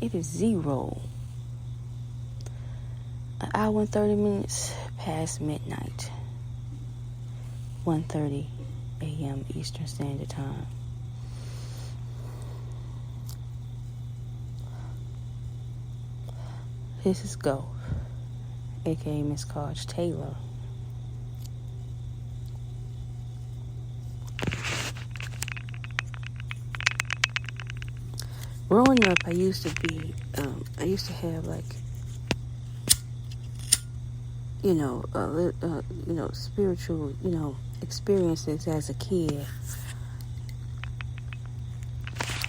It is 0. An hour and 30 minutes past midnight. 1:30 a.m. Eastern Standard Time. This is Go, aka Miss Carge Taylor. Growing up, I used to have like, spiritual, experiences as a kid.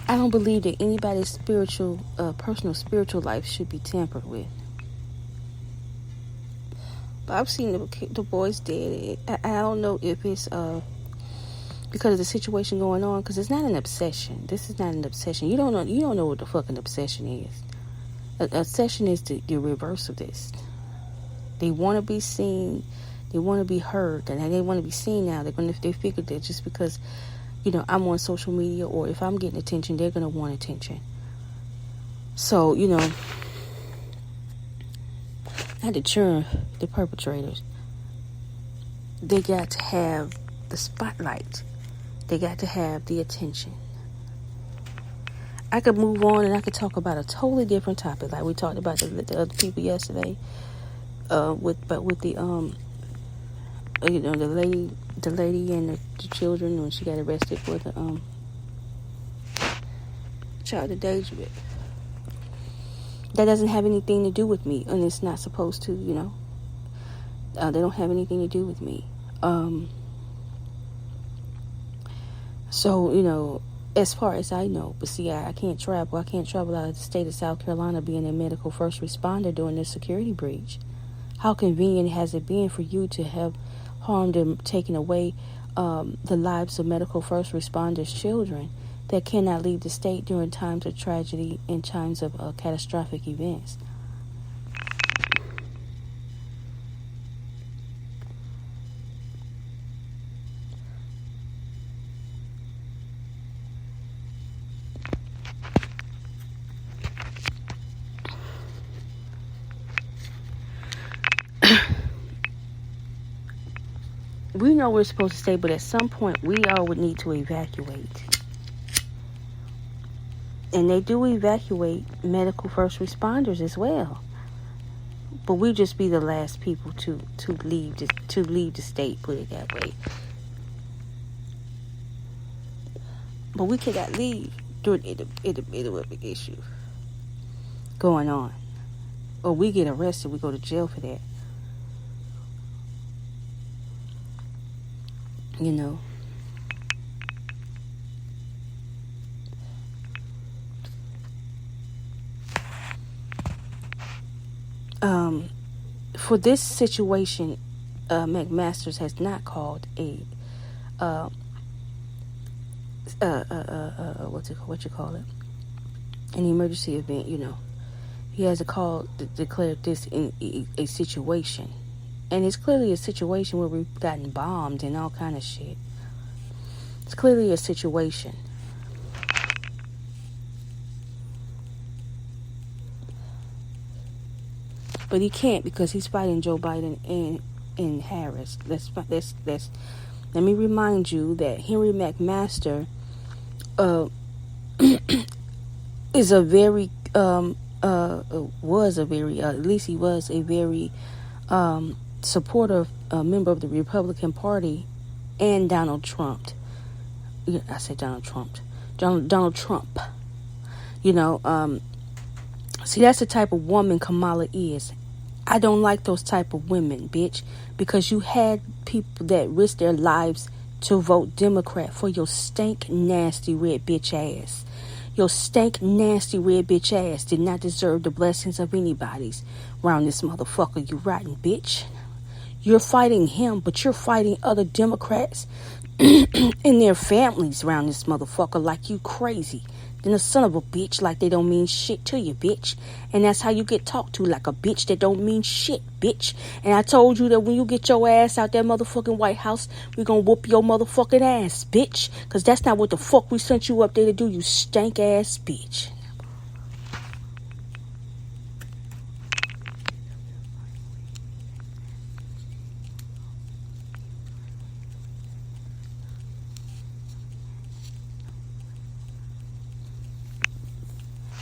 I don't believe that anybody's personal spiritual life should be tampered with. But I've seen the boys dead. I don't know if it's because of the situation going on, because it's not an obsession. This is not an obsession. You don't know what the fucking obsession is. An obsession is the reverse of this. They want to be seen, they want to be heard, and they want to be seen now. They figure that just because, I'm on social media, or if I'm getting attention, they're gonna want attention. So, not to churn the perpetrators. They got to have the spotlight. They got to have the attention. I could move on and I could talk about a totally different topic, like we talked about the other people yesterday. With the lady and the children when she got arrested for the child endangerment. That doesn't have anything to do with me, and it's not supposed to. They don't have anything to do with me. So, as far as I know, but see, I can't travel. I can't travel out of the state of South Carolina being a medical first responder during this security breach. How convenient has it been for you to have harmed and taken away the lives of medical first responders' children that cannot leave the state during times of tragedy and times of catastrophic events? We know we're supposed to stay, but at some point we all would need to evacuate. And they do evacuate medical first responders as well. But we just be the last people to leave the state, put it that way. But we cannot leave during the middle of the issue going on. Or we get arrested, we go to jail for that. For this situation, McMaster's has not called a an emergency event. He has a call to declare this in a situation. And it's clearly a situation where we've gotten bombed and all kind of shit. It's clearly a situation. But he can't, because he's fighting Joe Biden and Harris. Let me remind you that Henry McMaster is a very supportive member of the Republican Party and Donald Trump. I said Donald Trump. Donald Trump. See, that's the type of woman Kamala is. I don't like those type of women, bitch, because you had people that risked their lives to vote Democrat for your stank, nasty, red bitch ass. Your stank, nasty, red bitch ass did not deserve the blessings of anybody's around this motherfucker, you rotten bitch. You're fighting him, but you're fighting other Democrats and their families around this motherfucker like you crazy. Then a son of a bitch, like they don't mean shit to you, bitch. And that's how you get talked to, like a bitch that don't mean shit, bitch. And I told you that when you get your ass out that motherfucking White House, we gonna whoop your motherfucking ass, bitch. Because that's not what the fuck we sent you up there to do, you stank ass bitch.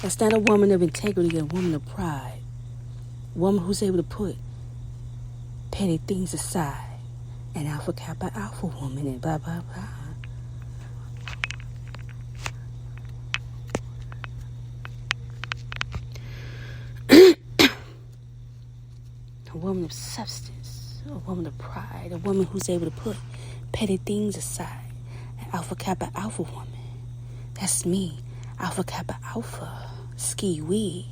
That's not a woman of integrity, a woman of pride. A woman who's able to put petty things aside. An alpha kappa alpha woman and blah, blah, blah. A woman of substance, a woman of pride, a woman who's able to put petty things aside. An alpha kappa alpha woman. That's me, alpha kappa alpha, ski wee.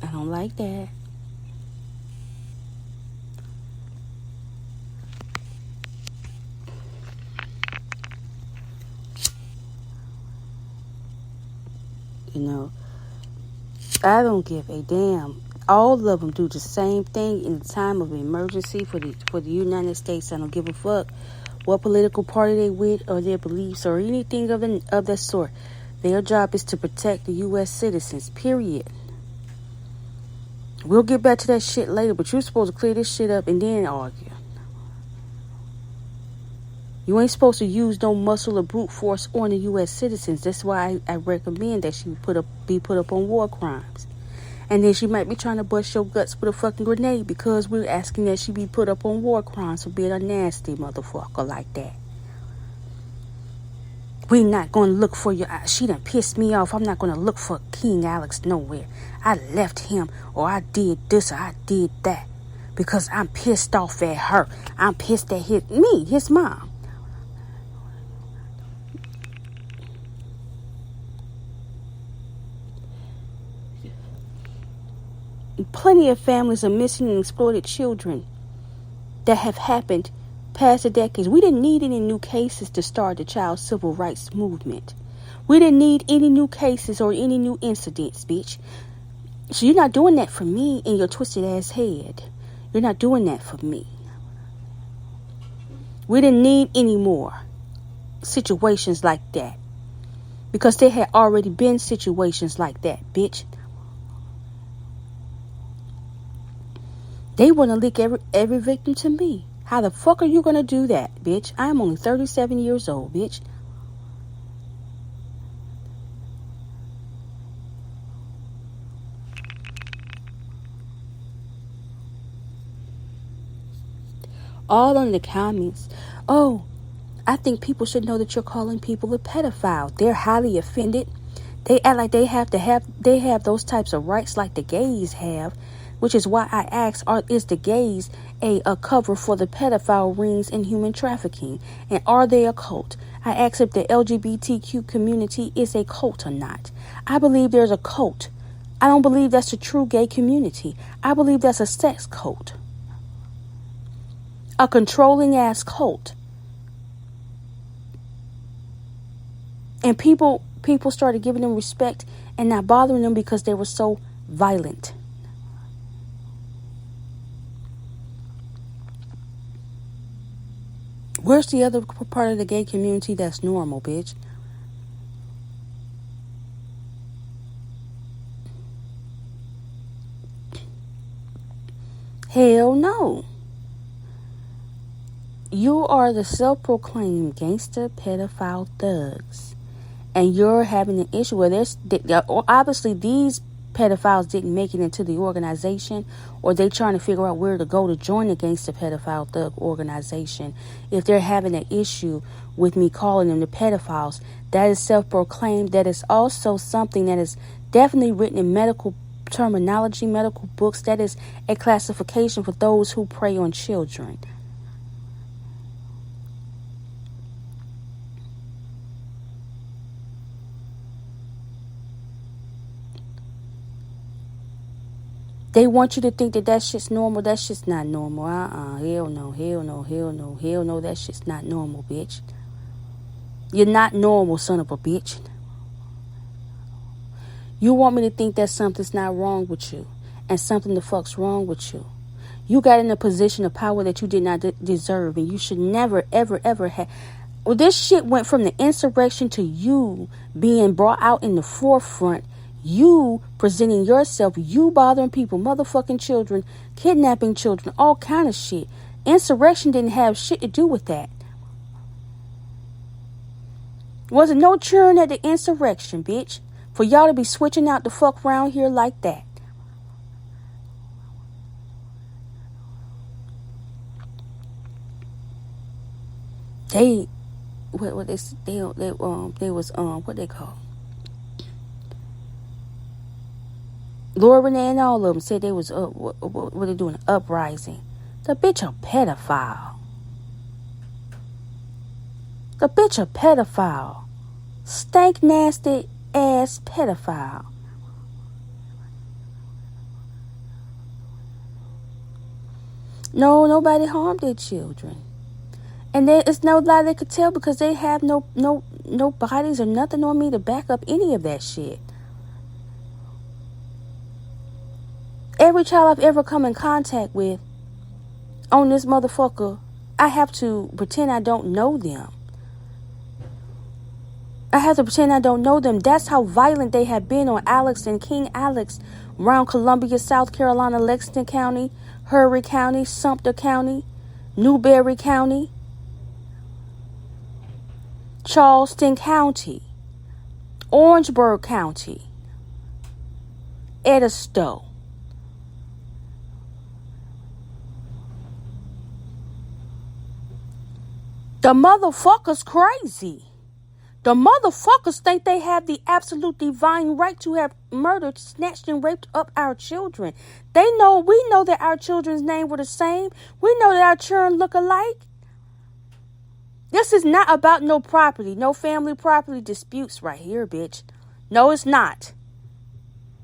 I don't like that. You know, I don't give a damn. All of them do the same thing in the time of emergency for the United States. I don't give a fuck what political party they with or their beliefs or anything of that sort. Their job is to protect the U.S. citizens, period. We'll get back to that shit later, but you're supposed to clear this shit up and then argue. You ain't supposed to use no muscle or brute force on the U.S. citizens. That's why I recommend that she be put up on war crimes. And then she might be trying to bust your guts with a fucking grenade because we're asking that she be put up on war crimes for being a nasty motherfucker like that. We're not going to look for your... She done pissed me off. I'm not going to look for King Alex nowhere. I left him, or I did this, or I did that. Because I'm pissed off at her. I'm pissed at his mom. Plenty of families are missing and exploited children that have happened past the decades. We didn't need any new cases to start the child civil rights movement. We didn't need any new cases or any new incidents, bitch. So you're not doing that for me in your twisted ass head. You're not doing that for me. We didn't need any more situations like that. Because there had already been situations like that, bitch. They want to link every victim to me. How the fuck are you going to do that, bitch? I'm only 37 years old, bitch. All in the comments. Oh, I think people should know that you're calling people a pedophile. They're highly offended. They act like they have those types of rights like the gays have. Which is why I asked, is the gays a cover for the pedophile rings and human trafficking? And are they a cult? I asked if the LGBTQ community is a cult or not. I believe there's a cult. I don't believe that's a true gay community. I believe that's a sex cult. A controlling ass cult. And people started giving them respect and not bothering them because they were so violent. Where's the other part of the gay community that's normal, bitch? Hell no. You are the self-proclaimed gangster pedophile thugs. And you're having an issue where obviously these pedophiles didn't make it into the organization, or they trying to figure out where to go to join the gangster pedophile thug organization. If they're having an issue with me calling them the pedophiles, that is self-proclaimed. That is also something that is definitely written in medical terminology, medical books. That is a classification for those who prey on children. They want you to think that shit's normal. That shit's not normal. Hell no, hell no, hell no, hell no. That shit's not normal, bitch. You're not normal, son of a bitch. You want me to think that something's not wrong with you and something the fuck's wrong with you. You got in a position of power that you did not deserve, and you should never, ever, ever have. Well, this shit went from the insurrection to you being brought out in the forefront. You presenting yourself, you bothering people, motherfucking children, kidnapping children, all kind of shit. Insurrection didn't have shit to do with that. Wasn't no cheering at the insurrection, bitch. For y'all to be switching out the fuck around here like that. They what they was what they call Laura Renee and all of them said they was what they doing, an uprising. The bitch a pedophile. The bitch a pedophile. Stank nasty ass pedophile. No, nobody harmed their children. And there is no lie they could tell because they have no bodies or nothing on me to back up any of that shit. Every child I've ever come in contact with on this motherfucker, I have to pretend I don't know them. I have to pretend I don't know them. That's how violent they have been on Alex and King Alex around Columbia, South Carolina, Lexington County, Horry County, Sumter County, Newberry County, Charleston County, Orangeburg County, Edisto. The motherfuckers crazy. The motherfuckers think they have the absolute divine right to have murdered, snatched, and raped up our children. We know that our children's names were the same. We know that our children look alike. This is not about no property, no family property disputes right here, bitch. No, it's not.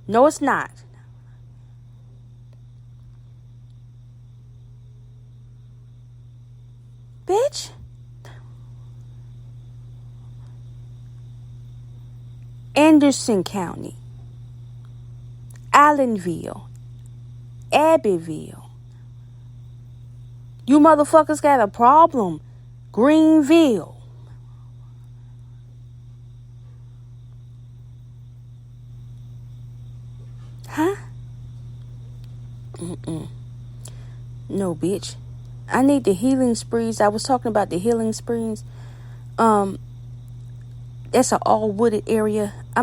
No, it's not. Bitch. Anderson County, Allenville, Abbeville. You motherfuckers got a problem. Greenville. Huh? No, bitch. I need the healing sprees. I was talking about the healing sprees. That's an all wooded area. I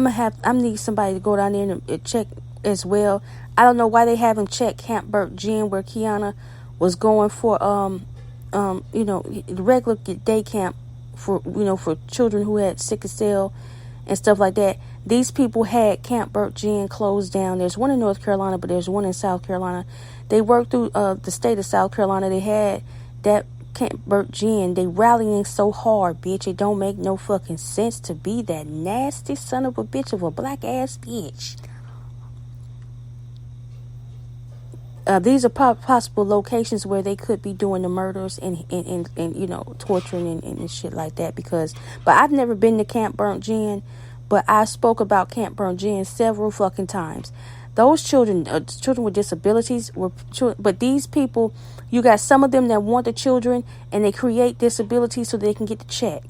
need somebody to go down there and check as well. I don't know why they haven't checked Camp Burt Gym where Kiana was going for the regular day camp for children who had sickle cell and stuff like that. These people had Camp Burt Gym closed down. There's one in North Carolina, but there's one in South Carolina. They worked through the state of South Carolina. They had that Camp Burt Gym. They rallying so hard, bitch. It don't make no fucking sense to be that nasty son of a bitch of a black ass bitch. These are possible locations where they could be doing the murders and torturing and shit like that. But I've never been to Camp Burnt Gin, but I spoke about Camp Burnt Gin several fucking times. Those children with disabilities were children, but these people, you got some of them that want the children and they create disabilities so they can get the check.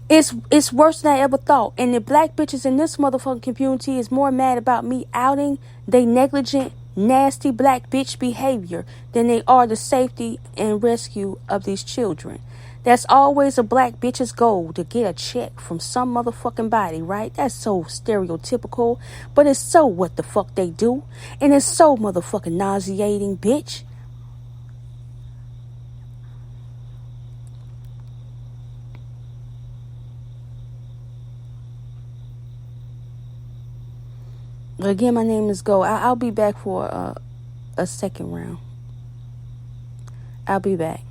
It's worse than I ever thought. And the black bitches in this motherfucking community is more mad about me outing they negligent, nasty black bitch behavior than they are the safety and rescue of these children. That's always a black bitch's goal, to get a check from some motherfucking body, right? That's so stereotypical, but it's so what the fuck they do. And it's so motherfucking nauseating, bitch. Again, my name is Go. I'll be back for a second round. I'll be back.